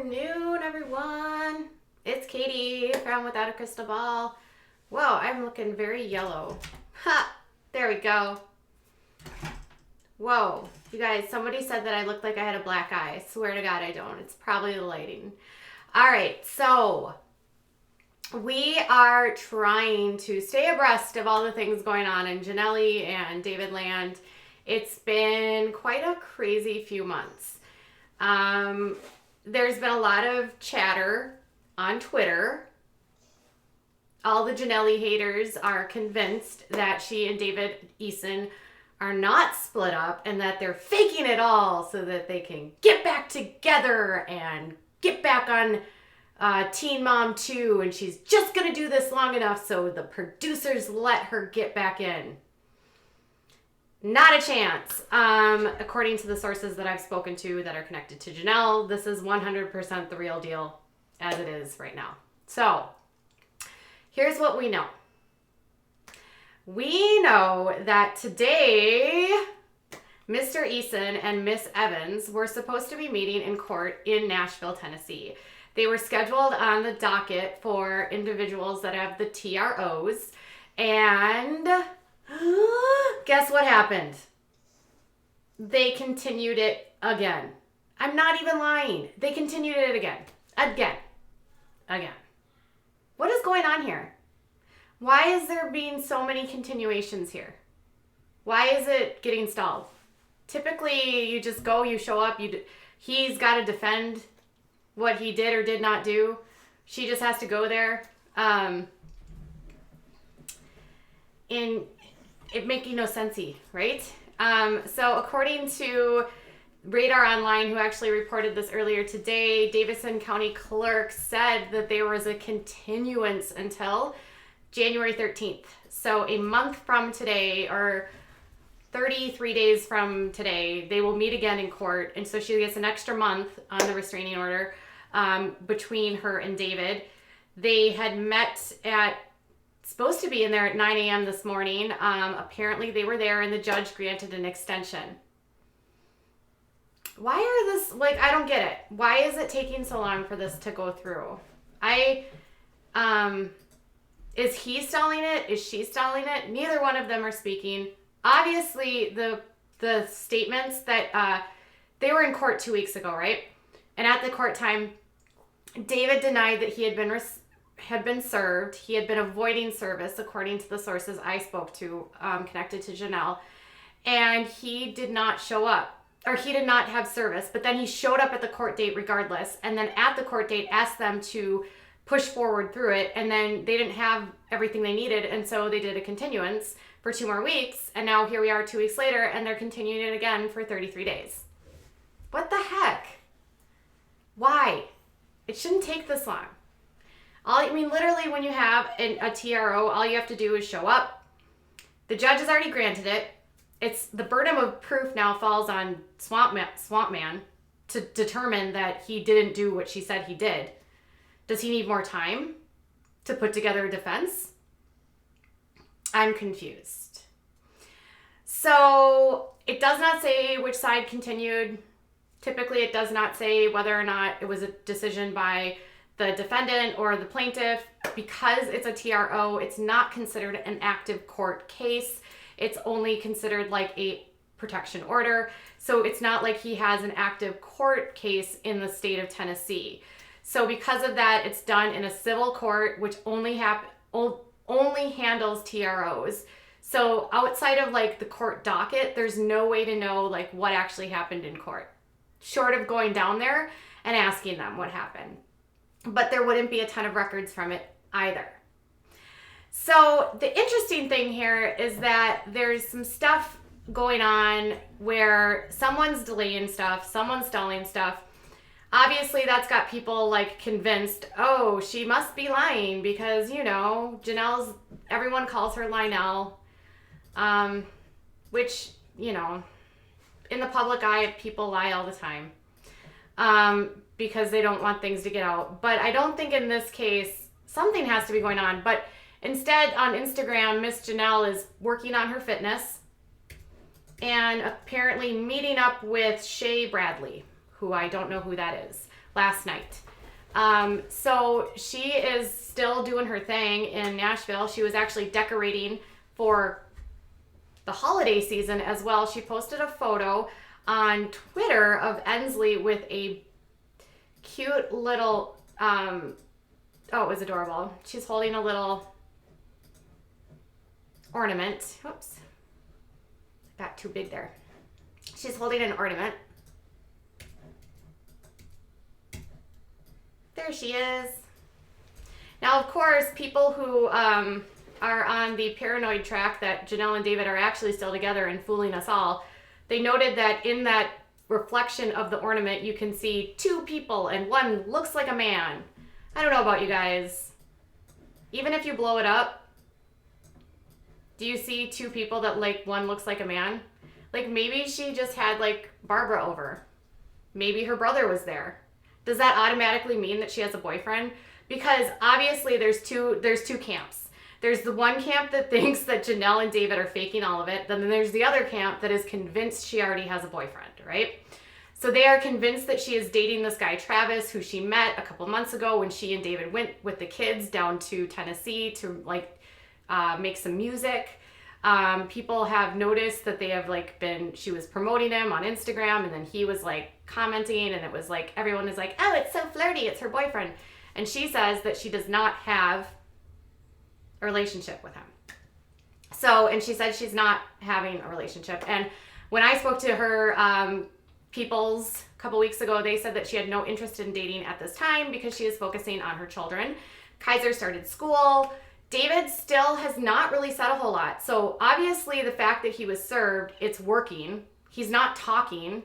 afternoon, everyone. It's Katie from Without a Crystal Ball. Whoa, I'm looking very yellow. Ha! There we go. Whoa, you guys, somebody said that I looked like I had a black eye. I swear to God I don't. It's probably the lighting. All right, so we are trying to stay abreast of all the things going on in Jenelle and David land. It's been quite a crazy few months. There's been a lot of chatter on Twitter. All the Jenelle haters are convinced that she and David Eason are not split up and that they're faking it all so that they can get back together and get back on Teen Mom 2, and she's just going to do this long enough so the producers let her get back in. Not a chance. According to the sources that I've spoken to that are connected to Jenelle, this is 100% the real deal as it is right now. So, here's what we know. We know that today, Mr. Eason and Miss Evans were supposed to be meeting in court in Nashville, Tennessee. They were scheduled on the docket for individuals that have the TROs, and guess what happened? They continued it again. I'm not even lying. They continued it again. Again. What is going on here? Why is there being so many continuations here? Why is it getting stalled? Typically, you just go, you show up, he's got to defend what he did or did not do. She just has to go there. In it making no sensey, right? So according to Radar Online, who actually reported this earlier today, Davidson County Clerk said that there was a continuance until January 13th. So a month from today, or 33 days from today, they will meet again in court. And so she gets an extra month on the restraining order between her and David. They had met supposed to be in there at 9 a.m. this morning. Apparently they were there and the judge granted an extension. Why are this, I don't get it. Why is it taking so long for this to go through? Is he stalling it? Is she stalling it? Neither one of them are speaking. Obviously, the statements that, they were in court 2 weeks ago, right? And at the court time, David denied that he had been served. He had been avoiding service, according to the sources I spoke to, connected to Jenelle. And he did not show up, or he did not have service, but then he showed up at the court date regardless. And then at the court date, asked them to push forward through it. And then they didn't have everything they needed. And so they did a continuance for 2 more weeks. And now here we are 2 weeks later, and they're continuing it again for 33 days. What the heck? Why? It shouldn't take this long. Literally, when you have a TRO, all you have to do is show up. The judge has already granted it. It's the burden of proof now falls on Swamp Man to determine that he didn't do what she said he did. Does he need more time to put together a defense? I'm confused. So it does not say which side continued. Typically, it does not say whether or not it was a decision by the defendant or the plaintiff. Because it's a TRO, it's not considered an active court case. It's only considered like a protection order. So it's not like he has an active court case in the state of Tennessee. So because of that, it's done in a civil court, which only handles TROs. So outside of the court docket, there's no way to know what actually happened in court, short of going down there and asking them what happened. But there wouldn't be a ton of records from it either. So the interesting thing here is that there's some stuff going on where someone's delaying stuff, someone's stalling stuff. Obviously, that's got people convinced, oh, she must be lying because, Jenelle's, everyone calls her Lionel, which, in the public eye, people lie all the time. Because they don't want things to get out. But I don't think in this case, something has to be going on. But instead, on Instagram, Miss Jenelle is working on her fitness and apparently meeting up with Shay Bradley, who I don't know who that is. last night. So she is still doing her thing in Nashville. She was actually decorating for the holiday season as well. She posted a photo on Twitter of Ensley with a cute little, oh, it was adorable. She's holding a little ornament. Oops. Got too big there. She's holding an ornament. There she is. Now, of course, people who are on the paranoid track that Jenelle and David are actually still together and fooling us all, they noted that in that reflection of the ornament, you can see two people and one looks like a man. I don't know about you guys. Even if you blow it up, do you see two people that like one looks like a man? Like maybe she just had like Barbara over. Maybe her brother was there. Does that automatically mean that she has a boyfriend? Because obviously there's two camps. There's the one camp that thinks that Jenelle and David are faking all of it. Then there's the other camp that is convinced she already has a boyfriend, right? So they are convinced that she is dating this guy, Travis, who she met a couple months ago when she and David went with the kids down to Tennessee to like make some music. People have noticed that they have like she was promoting him on Instagram, and then he was like commenting, and it was like, everyone is like, oh, it's so flirty, it's her boyfriend. And she says that she does not have a relationship with him. So, and she said she's not having a relationship. And when I spoke to her peoples a couple weeks ago, they said that she had no interest in dating at this time because she is focusing on her children. Kaiser started school. David still has not really said a whole lot. So obviously the fact that he was served, it's working. He's not talking,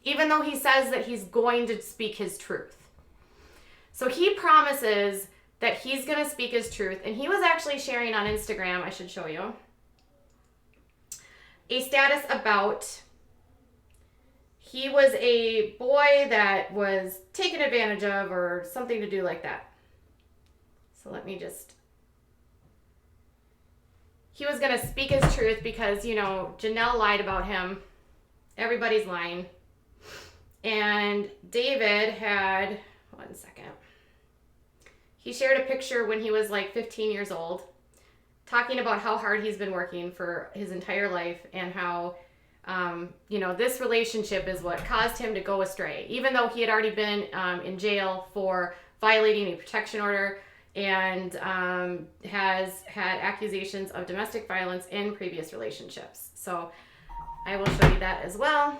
even though he says that he's going to speak his truth. So he promises that he's going to speak his truth. And he was actually sharing on Instagram, I should show you, a status about he was a boy that was taken advantage of or something to do like that. So let me just... He was going to speak his truth because, you know, Jenelle lied about him. Everybody's lying. And David had... One second. He shared a picture when he was like 15 years old, talking about how hard he's been working for his entire life and how, you know, this relationship is what caused him to go astray, even though he had already been in jail for violating a protection order and has had accusations of domestic violence in previous relationships. So I will show you that as well.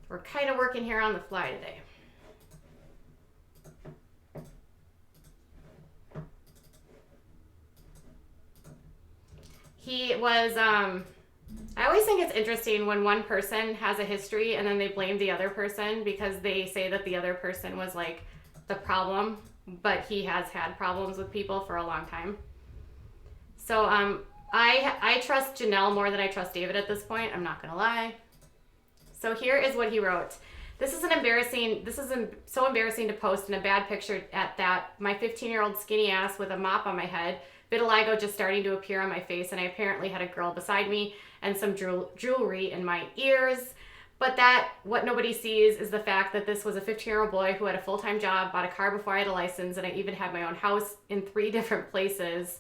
We're kind of working here on the fly today. He was, I always think it's interesting when one person has a history and then they blame the other person because they say that the other person was like the problem, but he has had problems with people for a long time. So I trust Jenelle more than I trust David at this point. I'm not going to lie. So here is what he wrote. This is so embarrassing to post in a bad picture at that. My 15-year-old skinny ass with a mop on my head, vitiligo just starting to appear on my face, and I apparently had a girl beside me and some jewelry in my ears. But what nobody sees is the fact that this was a 15-year-old boy who had a full-time job, bought a car before I had a license, and I even had my own house in 3 different places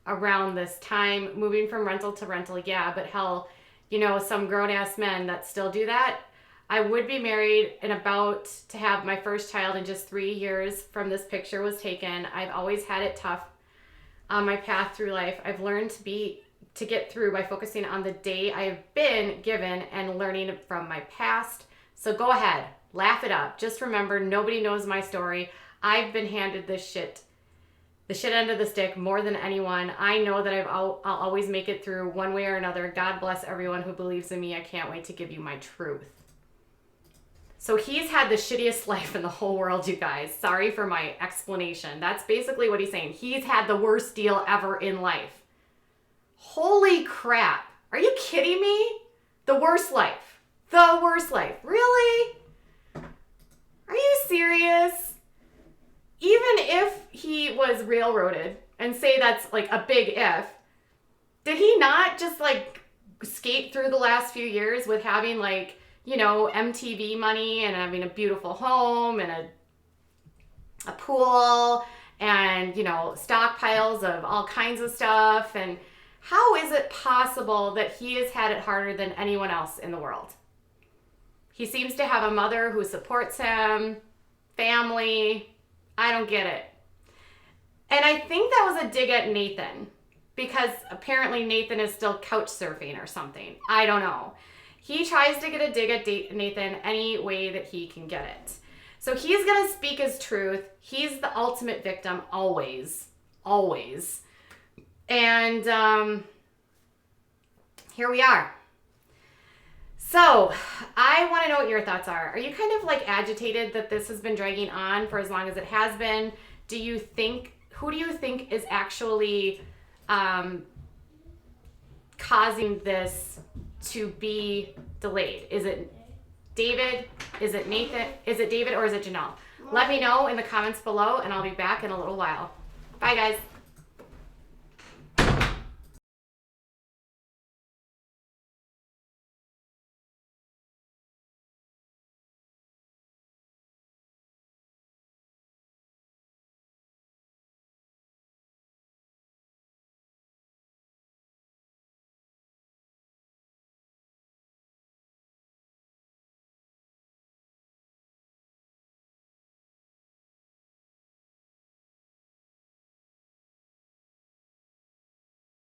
around this time, moving from rental to rental. Yeah, but hell, you know, some grown-ass men that still do that. I would be married and about to have my first child in just 3 years from this picture was taken. I've always had it tough on my path through life. I've learned to get through by focusing on the day I have been given and learning from my past. So go ahead, laugh it up. Just remember, nobody knows my story. I've been handed the shit end of the stick more than anyone. I know that I'll always make it through one way or another. God bless everyone who believes in me. I can't wait to give you my truth. So he's had the shittiest life in the whole world, you guys. Sorry for my explanation. That's basically what he's saying. He's had the worst deal ever in life. Holy crap. Are you kidding me? The worst life. The worst life. Really? Are you serious? Even if he was railroaded and say that's like a big if, did he not just like skate through the last few years with having like, you know, MTV money and having a beautiful home and a pool and, you know, stockpiles of all kinds of stuff? And how is it possible that he has had it harder than anyone else in the world? He seems to have a mother who supports him, family. I don't get it. And I think that was a dig at Nathan, because apparently Nathan is still couch surfing or something. I don't know. He tries to get a dig at Nathan any way that he can get it. So he's going to speak his truth. He's the ultimate victim, always. Always. And here we are. So I want to know what your thoughts are. Are you kind of like agitated that this has been dragging on for as long as it has been? Who do you think is actually causing this to be delayed? Is it David? Is it Nathan? Is it David or is it Jenelle? Let me know in the comments below, and I'll be back in a little while. Bye, guys.